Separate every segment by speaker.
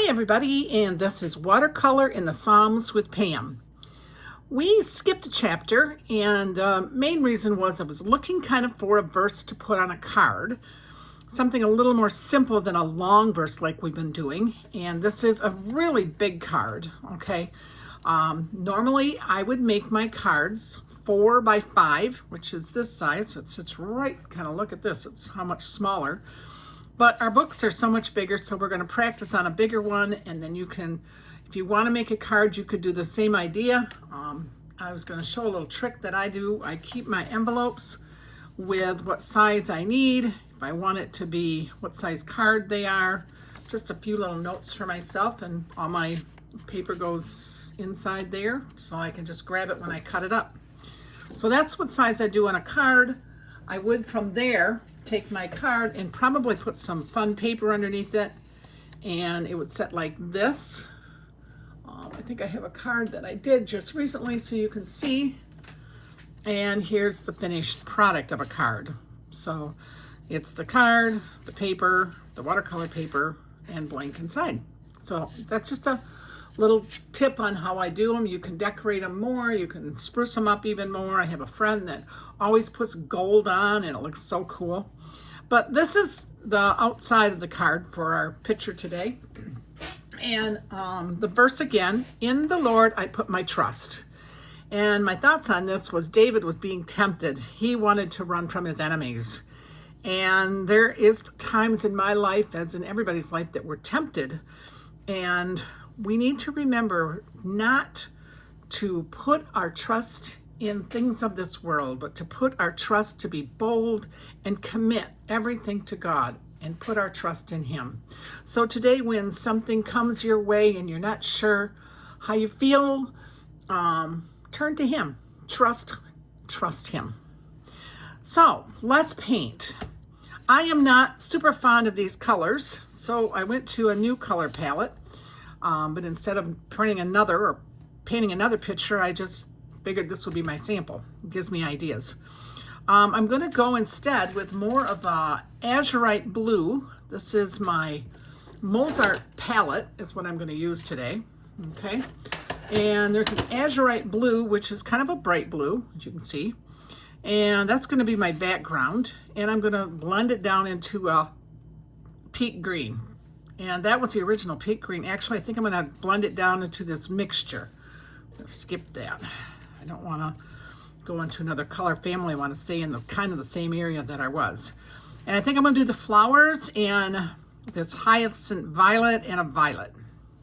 Speaker 1: Hi everybody, and this is Watercolor in the Psalms with Pam. We skipped a chapter, and the main reason was I was looking kind of for a verse to put on a card, something a little more simple than a long verse like we've been doing, and this is a really big card, okay? Normally I would make my cards 4 by 5, which is this size, so it sits right, kind of look at this, it's how much smaller. But our books are so much bigger, so we're going to practice on a bigger one, and then you can, if you want to make a card, you could do the same idea. I was going to show a little trick that I do. I keep my envelopes with what size I need. If I want it to be what size card they are, just a few little notes for myself, and all my paper goes inside there, so I can just grab it when I cut it up. So that's what size I do on a card. I would from there take my card and probably put some fun paper underneath it, and it would set like this. I think I have a card that I did just recently so you can see, and here's the finished product of a card. So it's the card, the paper, the watercolor paper, and blank inside. So that's just a little tip on how I do them. You can decorate them more, you can spruce them up even more. I have a friend that always puts gold on and it looks so cool. But this is the outside of the card for our picture today. And the verse again, in the Lord I put my trust. And my thoughts on this was David was being tempted. He wanted to run from his enemies. And there is times in my life, as in everybody's life, that we're tempted. And we need to remember not to put our trust in things of this world, but to put our trust to be bold and commit everything to God and put our trust in Him. So today, when something comes your way and you're not sure how you feel, turn to Him. Trust Him. So let's paint. I am not super fond of these colors, so I went to a new color palette. But instead of printing another or painting another picture, I just figured this would be my sample. It gives me ideas. I'm going to go instead with more of a azurite blue. This is my Mozart palette is what I'm going to use today. Okay. And there's an azurite blue, which is kind of a bright blue, as you can see. And that's going to be my background. And I'm going to blend it down into a peat green. And that was the original peat green. Actually, I think I'm going to blend it down into this mixture. Let's skip that. I don't want to go into another color family. I want to stay in the kind of the same area that I was. And I think I'm going to do the flowers in this hyacinth violet and a violet,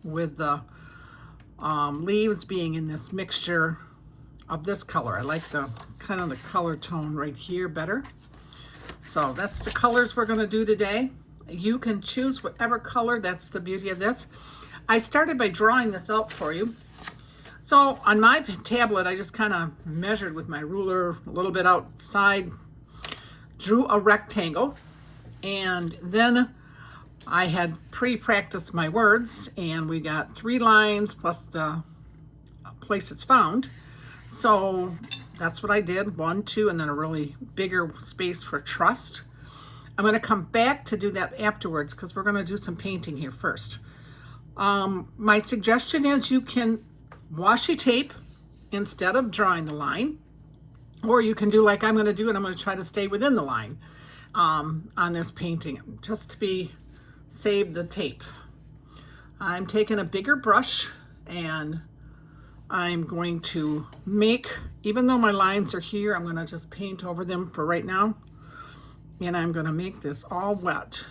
Speaker 1: with the leaves being in this mixture of this color. I like the kind of the color tone right here better. So that's the colors we're going to do today. You can choose whatever color. That's the beauty of this. I started by drawing this out for you. So on my tablet, I just kind of measured with my ruler a little bit outside, drew a rectangle, and then I had pre-practiced my words, and we got 3 lines plus the place it's found. So that's what I did, 1, 2, and then a really bigger space for trust. I'm going to come back to do that afterwards because we're going to do some painting here first. My suggestion is you can washi tape instead of drawing the line, or you can do like I'm going to do, and I'm going to try to stay within the line on this painting just to save the tape. I'm taking a bigger brush and I'm going to make, even though my lines are here, I'm going to just paint over them for right now. And I'm going to make this all wet.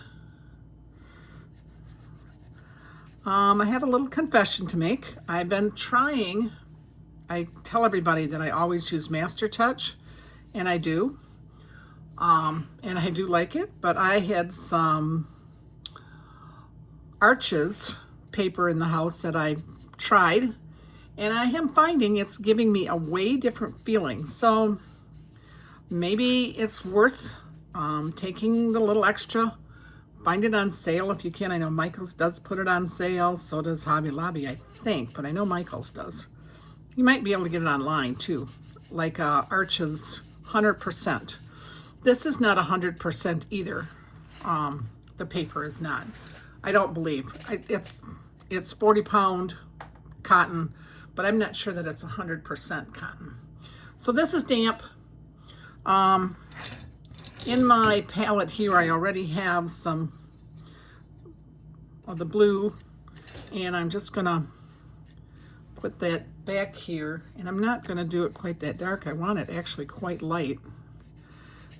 Speaker 1: I have a little confession to make. I've been trying, I tell everybody that I always use Master Touch, and I do. And I do like it, but I had some Arches paper in the house that I tried, and I am finding it's giving me a way different feeling. So maybe it's worth taking the little extra. Find it on sale if you can. I know Michael's does put it on sale. So does Hobby Lobby, I think. But I know Michael's does. You might be able to get it online too. Like Arches 100%. This is not 100% either. The paper is not. I don't believe. it's 40-pound cotton, but I'm not sure that it's 100% cotton. So this is damp. In my palette here, I already have some of the blue, and I'm just gonna put that back here, and I'm not gonna do it quite that dark. I want it actually quite light.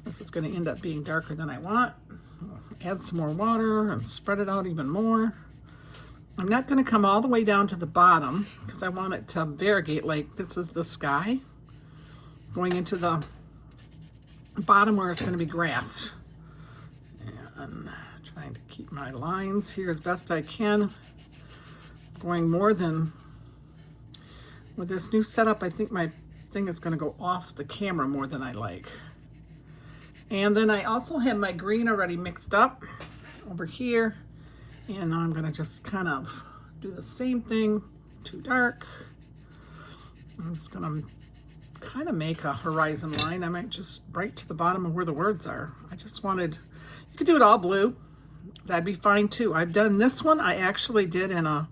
Speaker 1: This is gonna end up being darker than I want. Add some more water and spread it out even more. I'm not gonna come all the way down to the bottom because I want it to variegate, like this is the sky going into the bottom where it's gonna be grass. And trying to keep my lines here as best I can. Going more than, with this new setup, I think my thing is gonna go off the camera more than I like. And then I also have my green already mixed up over here. And now I'm gonna just kind of do the same thing, too dark. I'm just gonna kind of make a horizon line. I might just right to the bottom of where the words are. I just wanted, you could do it all blue. That'd be fine too. I've done this one, I actually did in a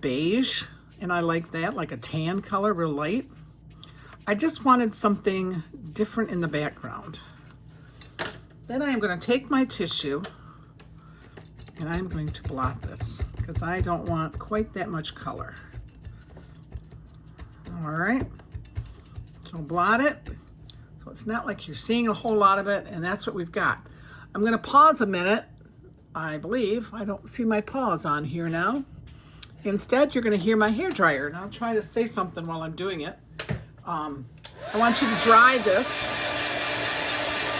Speaker 1: beige, and I like that, like a tan color, real light. I just wanted something different in the background. Then I am going to take my tissue and I'm going to blot this because I don't want quite that much color. All right, so blot it. So it's not like you're seeing a whole lot of it, and that's what we've got. I'm going to pause a minute, I believe. I don't see my pause on here now. Instead, you're going to hear my hair dryer, and I'll try to say something while I'm doing it. I want you to dry this.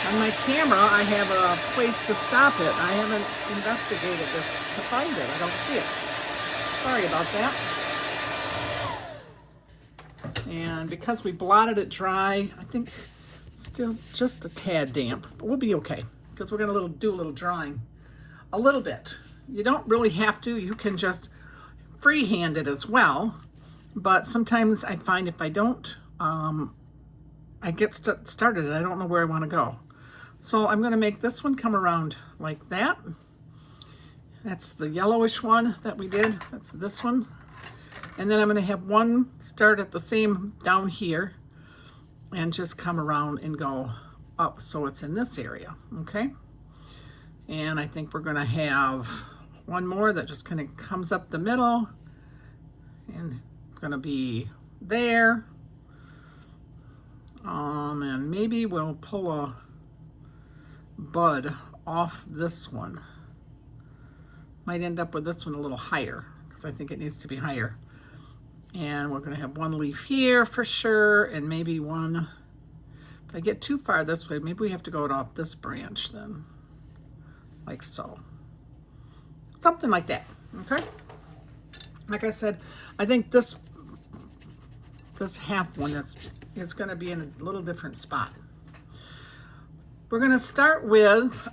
Speaker 1: On my camera, I have a place to stop it. I haven't investigated this to find it. I don't see it. Sorry about that. And because we blotted it dry, I think still just a tad damp, but we'll be okay because we're gonna do a little drawing. A little bit. You don't really have to. You can just freehand it as well. But sometimes I find if I don't, I get started and I don't know where I want to go. So I'm going to make this one come around like that. That's the yellowish one that we did. That's this one. And then I'm going to have one start at the same down here and just come around and go up so it's in this area, okay? And I think we're going to have one more that just kind of comes up the middle and going to be there. And maybe we'll pull a bud off this one. Might end up with this one a little higher because I think it needs to be higher. And we're going to have one leaf here for sure, and maybe one. If I get too far this way, maybe we have to go off this branch then, like so. Something like that, okay? Like I said, I think this half one is going to be in a little different spot. We're going to start with,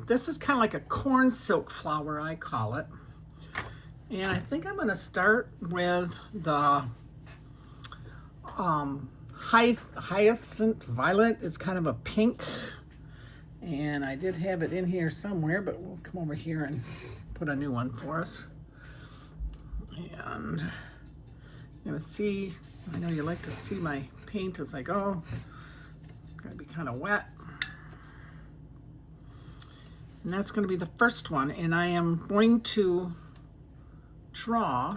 Speaker 1: this is kind of like a corn silk flower, I call it. And I think I'm going to start with the hyacinth violet. It's kind of a pink. And I did have it in here somewhere, but we'll come over here and put a new one for us. And you're going to see, I know you like to see my paint as I go. It's going to be kind of wet. And that's going to be the first one. And I am going to draw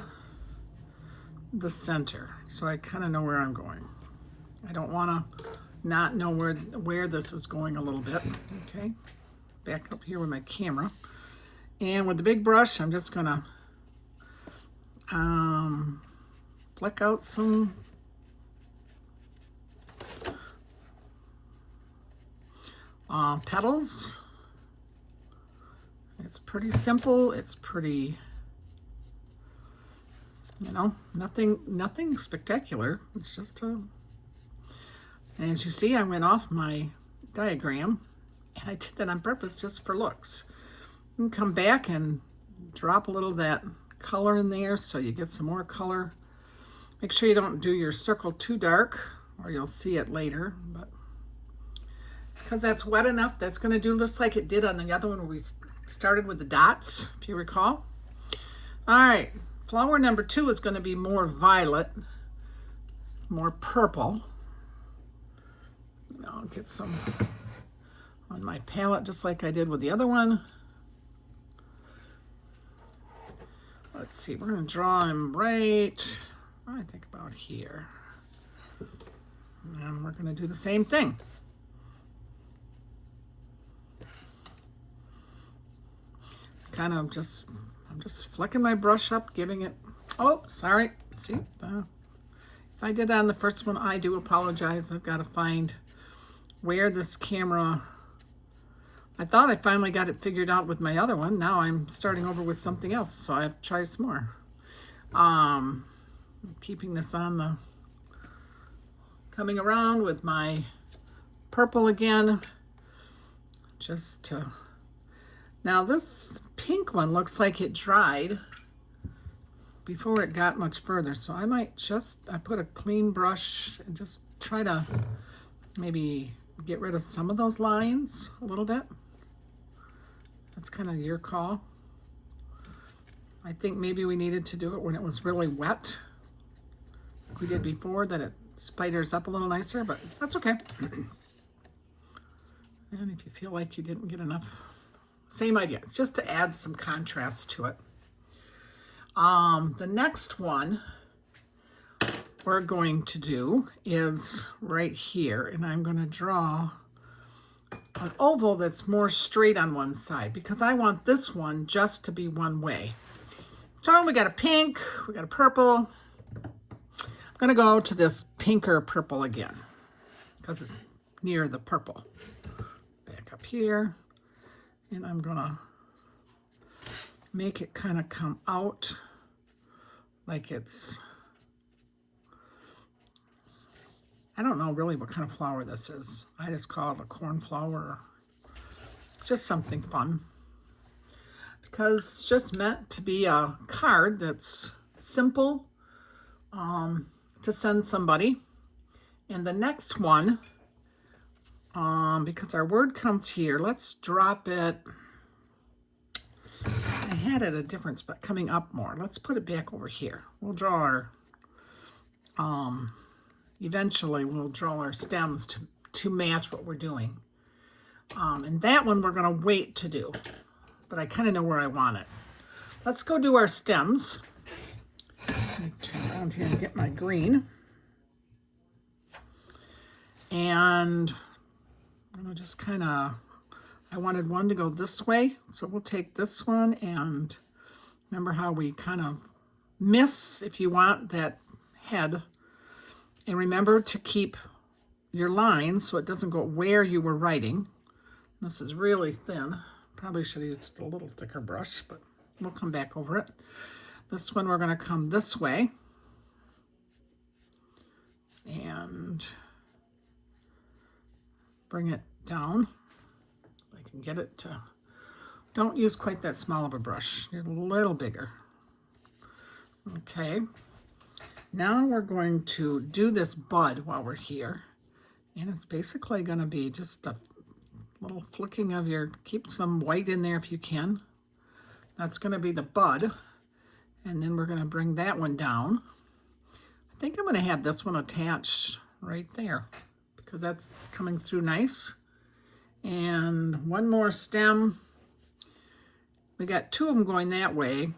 Speaker 1: the center so I kind of know where I'm going. I don't want to not know where this is going a little bit. Okay, back up here with my camera. And with the big brush, I'm just going to flick out some petals. It's pretty simple. It's pretty, you know, nothing spectacular. It's just a, and as you see, I went off my diagram, and I did that on purpose just for looks. You can come back and drop a little of that color in there so you get some more color. Make sure you don't do your circle too dark or you'll see it later, but because that's wet enough, that's going to do just like it did on the other one where we started with the dots, if you recall. All right, flower number 2 is going to be more violet, more purple. I'll get some on my palette just like I did with the other one. Let's see, we're going to draw him right, I think about here. And we're going to do the same thing. I'm just flicking my brush up, giving it, oh, sorry, see, if I did that on the first one, I do apologize. I've got to find where this camera, I thought I finally got it figured out with my other one. Now I'm starting over with something else, so I have to try some more. I'm keeping this on the, coming around with my purple again, just to, now this pink one looks like it dried before it got much further, so I might just, I put a clean brush and just try to maybe get rid of some of those lines a little bit. That's kind of your call. I think maybe we needed to do it when it was really wet, like we did before, that it spiders up a little nicer, but that's okay. And if you feel like you didn't get enough, same idea, it's just to add some contrast to it. The next one we're going to do is right here, and I'm going to draw an oval that's more straight on one side because I want this one just to be one way. So we got a pink, we got a purple. I'm going to go to this pinker purple again because it's near the purple. Back up here. And I'm gonna make it kind of come out like it's, I don't know really what kind of flower this is. I just call it a cornflower, or just something fun. Because it's just meant to be a card that's simple to send somebody. And the next one, because our word comes here, let's drop it. I had it a different spot coming up more. Let's put it back over here. We'll draw our, eventually we'll draw our stems to match what we're doing. And that one we're gonna wait to do, but I kind of know where I want it. Let's go do our stems. Let me turn around here and get my green. And I'm gonna just kind of, I wanted one to go this way, so we'll take this one, and remember how we kind of miss, if you want, that head. And remember to keep your lines so it doesn't go where you were writing. This is really thin. Probably should have used a little thicker brush, but we'll come back over it. This one we're gonna come this way. And bring it down. I can get it to, don't use quite that small of a brush, a little bigger. Okay, now we're going to do this bud while we're here, and it's basically going to be just a little flicking of your, keep some white in there if you can. That's going to be the bud, and then we're going to bring that one down. I think I'm going to have this one attached right there, because that's coming through nice. And one more stem. We got two of them going that way,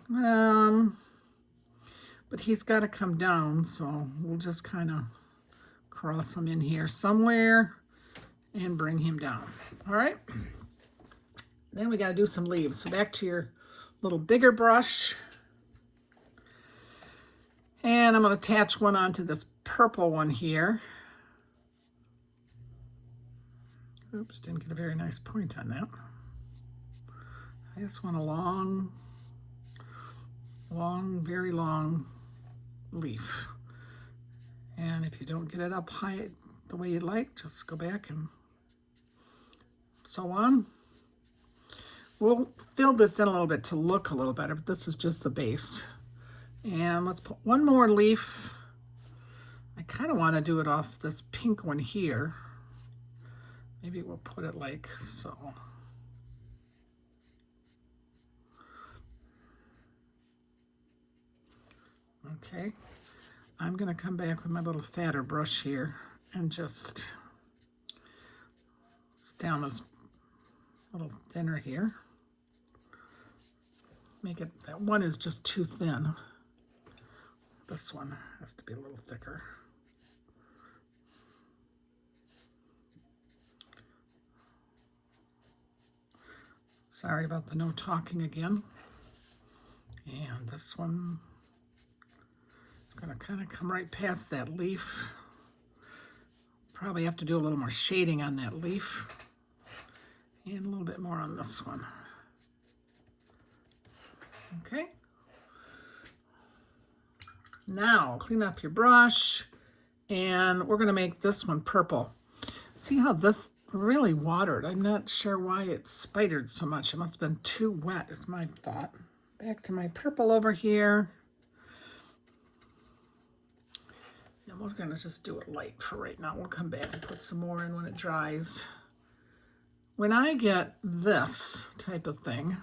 Speaker 1: but he's got to come down, so we'll just kind of cross him in here somewhere and bring him down. All right, then we got to do some leaves. So back to your little bigger brush, and I'm going to attach one onto this purple one here. Oops, didn't get a very nice point on that. I just want a long, very long leaf. And if you don't get it up high the way you'd like, just go back and so on. We'll fill this in a little bit to look a little better, but this is just the base. And let's put one more leaf. I kind of want to do it off this pink one here. Maybe we'll put it like so. Okay, I'm going to come back with my little fatter brush here and just down this a little thinner here. Make it, that one is just too thin. This one has to be a little thicker. Sorry about the no talking again. And this one is going to kind of come right past that leaf. Probably have to do a little more shading on that leaf. And a little bit more on this one. Okay. Now, clean up your brush, and we're going to make this one purple. See how this really watered? I'm not sure why it spidered so much. It must have been too wet, is my thought. Back to my purple over here. And we're going to just do it light for right now. We'll come back and put some more in when it dries. When I get this type of thing,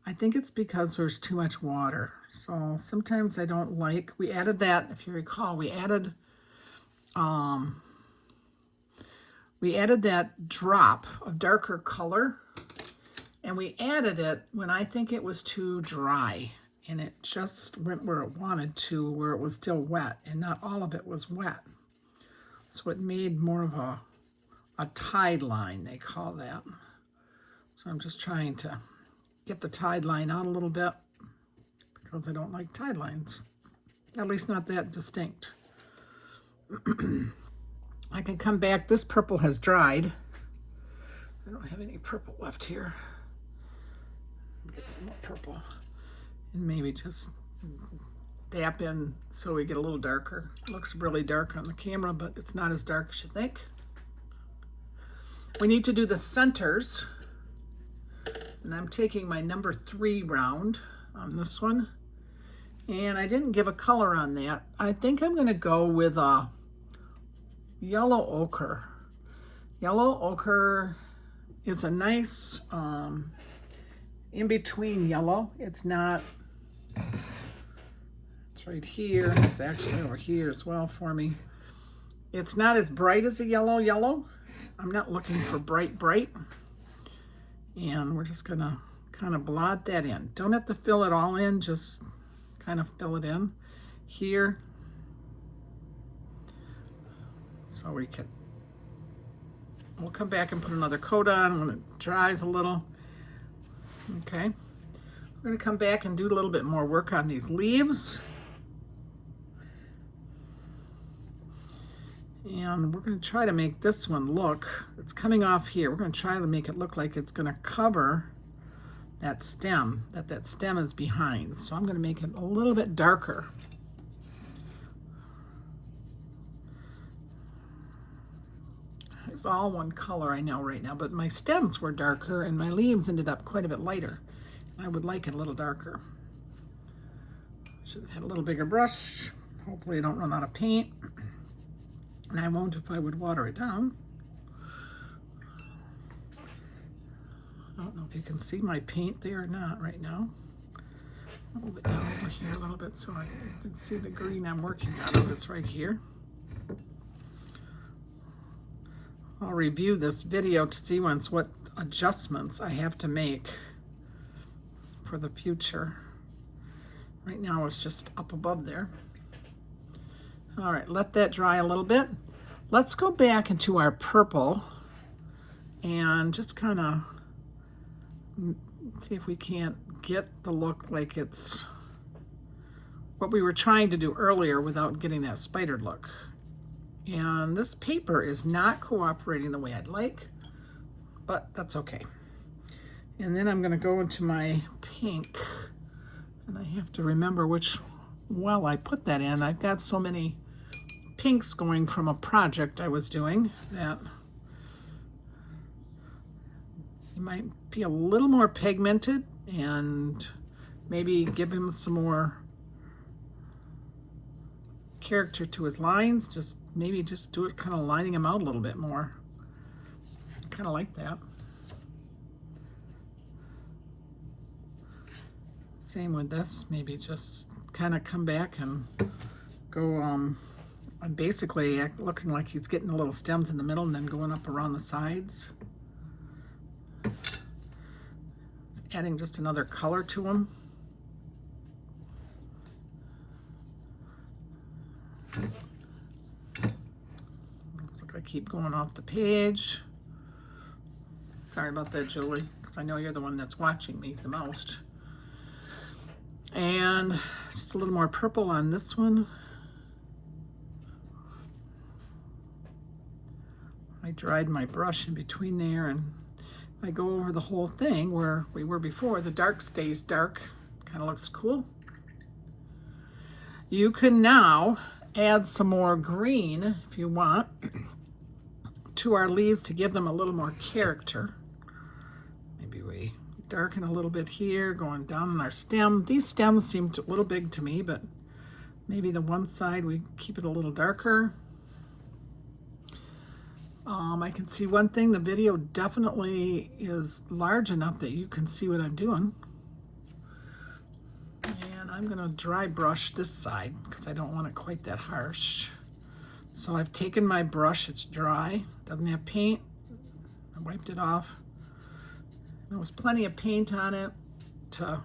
Speaker 1: I think it's because there's too much water. So sometimes I don't like, we added that, if you recall, we added that drop of darker color, and we added it when I think it was too dry, and it just went where it wanted to, where it was still wet, and not all of it was wet. So it made more of a tide line, they call that. So I'm just trying to get the tide line out a little bit because I don't like tide lines, at least not that distinct. I can come back. This purple has dried. I don't have any purple left here. Get some more purple and maybe just dab in so we get a little darker. It looks really dark on the camera, but it's not as dark as you think. We need to do the centers, and I'm taking my number 3 round on this one, and I didn't give a color on that. I think I'm going to go with a yellow ochre. Yellow ochre is a nice in-between yellow. It's not, it's right here. It's actually over here as well for me. It's not as bright as a yellow. I'm not looking for bright. And we're just gonna kind of blot that in. Don't have to fill it all in, just kind of fill it in here. So we'll come back and put another coat on when it dries a little. Okay, we're gonna come back and do a little bit more work on these leaves. And we're going to try to make this one look, it's coming off here, we're going to try to make it look like it's going to cover that stem, that stem is behind. So I'm going to make it a little bit darker. It's all one color, I know right now, but my stems were darker and my leaves ended up quite a bit lighter. I would like it a little darker. Should have had a little bigger brush. Hopefully I don't run out of paint. And I won't if I would water it down. I don't know if you can see my paint there or not right now. I'll move it down over here a little bit so you can see the green I'm working out of. It's right here. I'll review this video to see what adjustments I have to make for the future. Right now it's just up above there. All right, let that dry a little bit. Let's go back into our purple and just kind of see if we can't get the look like it's what we were trying to do earlier without getting that spidered look. And this paper is not cooperating the way I'd like, but that's okay. And then I'm going to go into my pink, and I have to remember which well I put that in. I've got so many pinks going from a project I was doing that it might be a little more pigmented and maybe give him some more character to his lines. Just maybe just do it kind of lining him out a little bit more. Kind of like that. Same with this, maybe just kind of come back and go basically looking like he's getting the little stems in the middle and then going up around the sides. It's adding just another color to him. Looks like I keep going off the page. Sorry about that, Julie, because I know you're the one that's watching me the most. And just a little more purple on this one. I dried my brush in between there, and I go over the whole thing where we were before. The dark stays dark. Kind of looks cool. You can now add some more green, if you want, to our leaves to give them a little more character. Maybe we darken a little bit here, going down on our stem. These stems seem a little big to me, but maybe the one side we keep it a little darker. I can see one thing, the video definitely is large enough that you can see what I'm doing. And I'm gonna dry brush this side because I don't want it quite that harsh. So I've taken my brush, it's dry, doesn't have paint. I wiped it off. There was plenty of paint on it to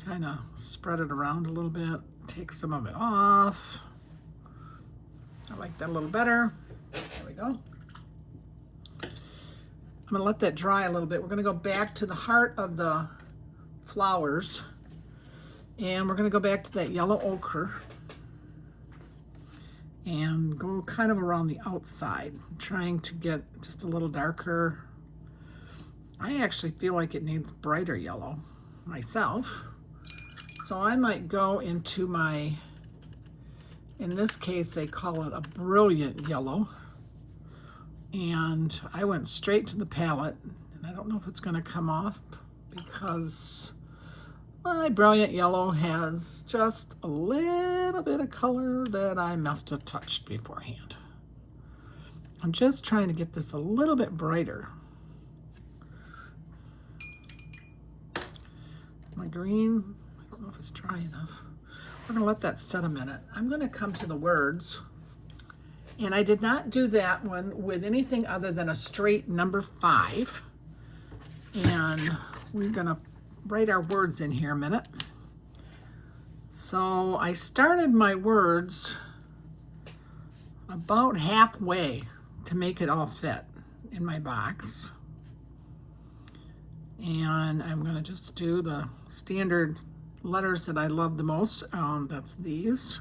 Speaker 1: kind of spread it around a little bit, take some of it off. I like that a little better. There we go. I'm gonna let that dry a little bit. We're gonna go back to the heart of the flowers, and we're gonna go back to that yellow ochre and go kind of around the outside, trying to get just a little darker. I actually feel like it needs brighter yellow myself. So I might go into my, in this case, they call it a brilliant yellow. And I went straight to the palette, and I don't know if it's gonna come off because my brilliant yellow has just a little bit of color that I must have touched beforehand. I'm just trying to get this a little bit brighter. My green, I don't know if it's dry enough. We're gonna let that set a minute. I'm gonna come to the words, and I did not do that one with anything other than a straight number 5. And we're gonna write our words in here a minute. So I started my words about halfway to make it all fit in my box. And I'm gonna just do the standard letters that I love the most. That's these.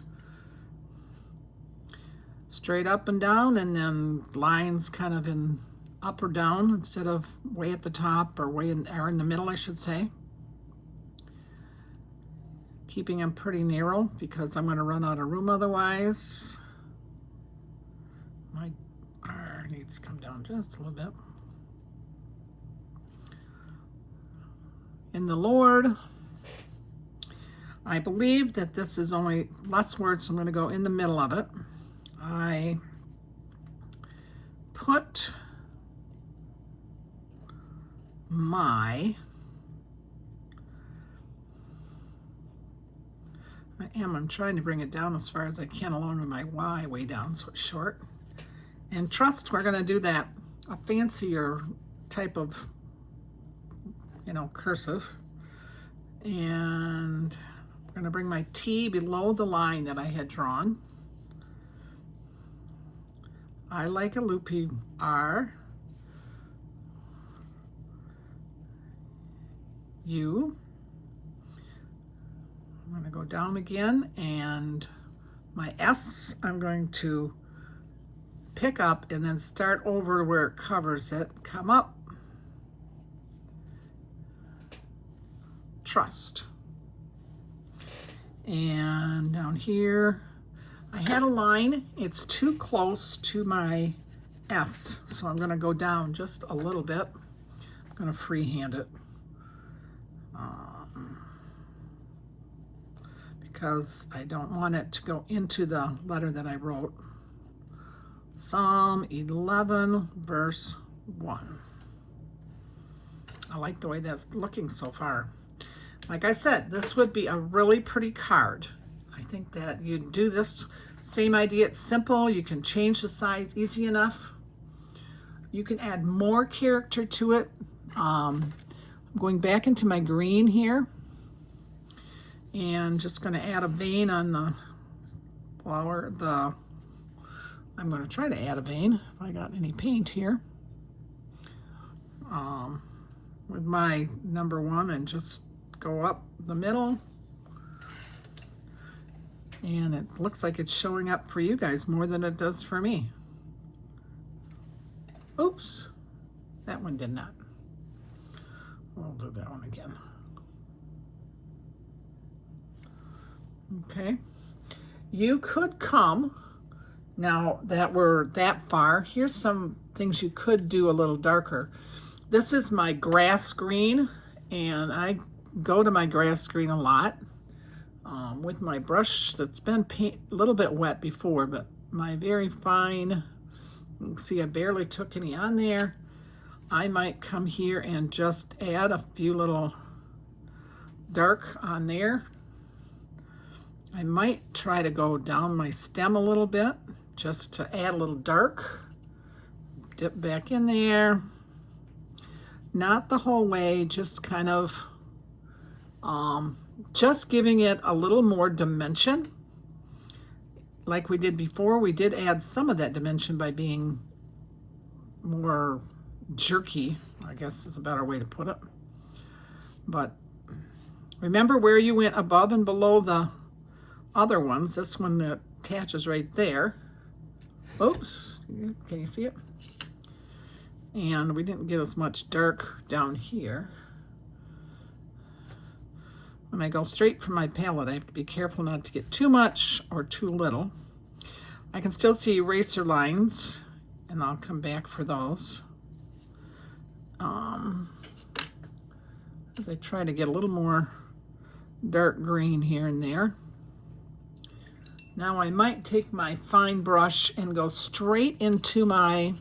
Speaker 1: Straight up and down, and then lines kind of in up or down instead of way at the top or way in the middle, I should say. Keeping them pretty narrow because I'm going to run out of room otherwise. My R needs to come down just a little bit. In the Lord, I believe that this is only less words, so I'm going to go in the middle of it. I put my, I'm trying to bring it down as far as I can along with my Y way down so it's short. And trust, we're going to do that, a fancier type of, cursive. And I'm going to bring my T below the line that I had drawn. I like a loopy R. U. I'm going to go down again, and my S I'm going to pick up and then start over where it covers it, come up, trust. And down here, I had a line, it's too close to my S, so I'm going to go down just a little bit. I'm going to freehand it because I don't want it to go into the letter that I wrote. Psalm 11, verse 1. I like the way that's looking so far. Like I said, this would be a really pretty card. I think that you do this same idea. It's simple. You can change the size easy enough. You can add more character to it. I'm going back into my green here and just going to add a vein on the flower. I'm going to try to add a vein if I got any paint here with my number 1 and just go up the middle. And it looks like it's showing up for you guys more than it does for me. Oops, that one did not. We'll do that one again. Okay, you could come, now that we're that far, here's some things you could do a little darker. This is my grass green, and I go to my grass green a lot with my brush that's been a little bit wet before, but my very fine, you can see I barely took any on there. I might come here and just add a few little dark on there. I might try to go down my stem a little bit just to add a little dark. Dip back in there. Not the whole way, just kind of just giving it a little more dimension. Like we did before, we did add some of that dimension by being more jerky, I guess is a better way to put it. But remember where you went above and below the other ones. This one that attaches right there. Oops, can you see it? And we didn't get as much dark down here. When I go straight from my palette, I have to be careful not to get too much or too little. I can still see eraser lines, and I'll come back for those. As I try to get a little more dark green here and there. Now I might take my fine brush and go straight into my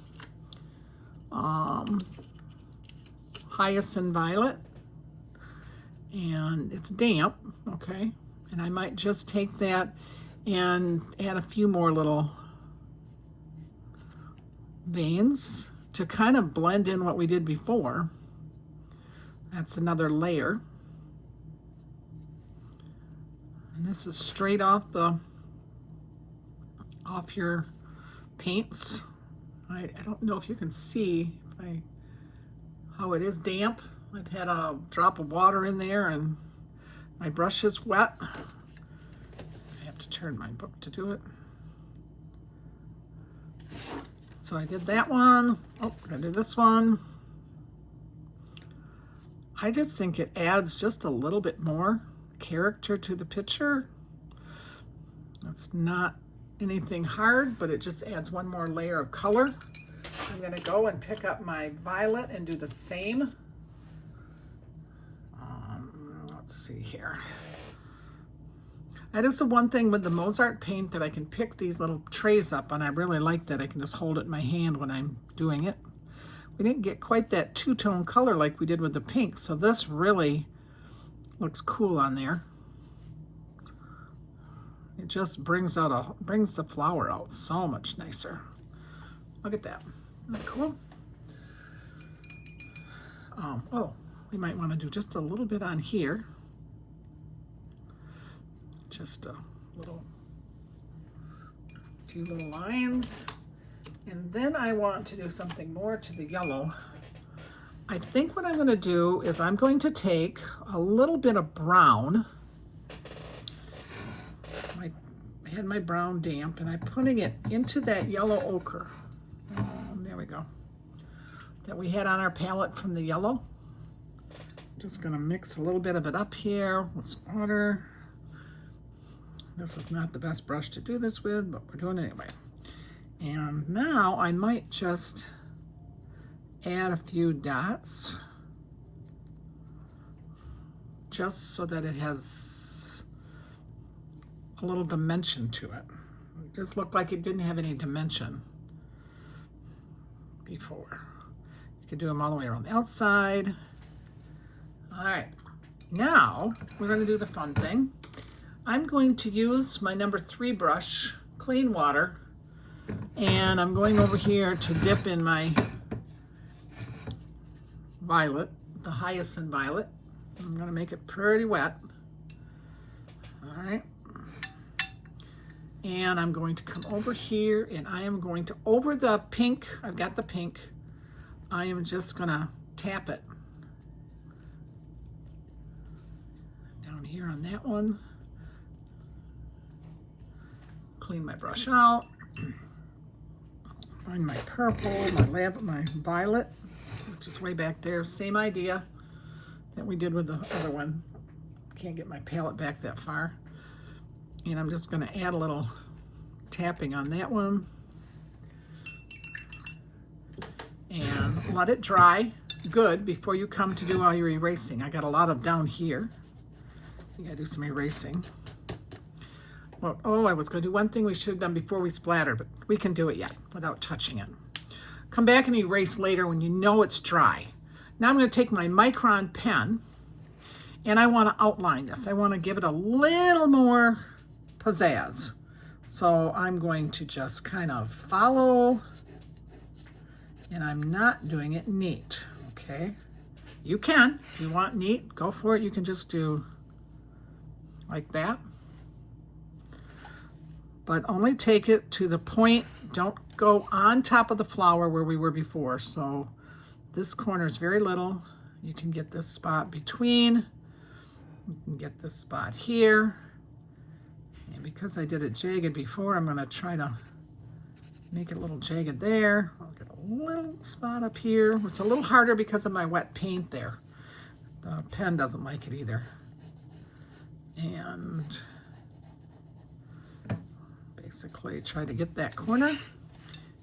Speaker 1: hyacinth violet, and it's damp, okay, and I might just take that and add a few more little veins to kind of blend in what we did before. That's another layer, and this is straight off your paints. I don't know if you can see how it is damp. I've had a drop of water in there and my brush is wet. I have to turn my book to do it. So I did that one. Oh, I'm gonna do this one. I just think it adds just a little bit more character to the picture. It's not anything hard, but it just adds one more layer of color. I'm gonna go and pick up my violet and do the same. Let's see here. That is the one thing with the Mozart paint, that I can pick these little trays up, and I really like that. I can just hold it in my hand when I'm doing it. We didn't get quite that two-tone color like we did with the pink, so this really looks cool on there. It just brings the flower out so much nicer. Look at that. Isn't that cool? Oh, we might want to do just a little bit on here. Just a few little lines. And then I want to do something more to the yellow. I think what I'm going to do is I'm going to take a little bit of brown. I had my brown damp, and I'm putting it into that yellow ochre. There we go. That we had on our palette from the yellow. Just going to mix a little bit of it up here with some water. This is not the best brush to do this with, but we're doing it anyway. And now I might just add a few dots, just so that it has a little dimension to it. It just looked like it didn't have any dimension before. You could do them all the way around the outside. All right, Now we're going to do the fun thing. I'm going to use my number 3 brush, clean water, and I'm going over here to dip in my violet, the hyacinth violet. I'm going to make it pretty wet. All right. And I'm going to come over here and I am going to, over the pink, I've got the pink, I am just going to tap it down here on that one. Clean my brush out. Find my purple, my violet, which is way back there. Same idea that we did with the other one. Can't get my palette back that far. And I'm just going to add a little tapping on that one. And let it dry good before you come to do all your erasing. I got a lot of down here. You got to do some erasing. Well, oh, I was going to do one thing we should have done before we splatter, but we can do it yet without touching it. Come back and erase later when you know it's dry. Now I'm going to take my Micron pen and I want to outline this. I want to give it a little more pizzazz. So I'm going to just kind of follow, and I'm not doing it neat, okay? You can, if you want neat, go for it. You can just do like that. But only take it to the point. Don't go on top of the flower where we were before. So this corner is very little. You can get this spot between. You can get this spot here. And because I did it jagged before, I'm going to try to make it a little jagged there. I'll get a little spot up here. It's a little harder because of my wet paint there. The pen doesn't like it either. And basically try to get that corner.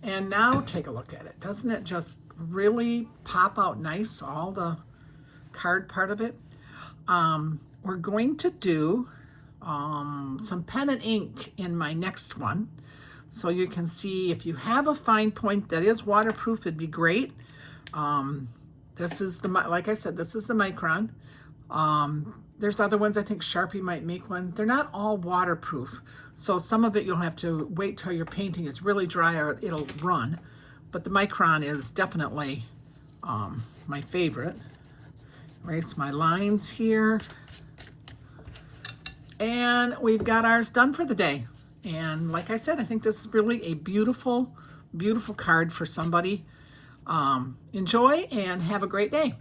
Speaker 1: And now take a look at it. Doesn't it just really pop out nice, all the card part of it? We're going to do some pen and ink in my next one. So you can see if you have a fine point that is waterproof, it'd be great. This is the, like I said, this is the Micron. There's other ones, I think Sharpie might make one. They're not all waterproof. So some of it you'll have to wait till your painting is really dry or it'll run. But the Micron is definitely my favorite. Erase my lines here. And we've got ours done for the day. And like I said, I think this is really a beautiful, beautiful card for somebody. Enjoy and have a great day.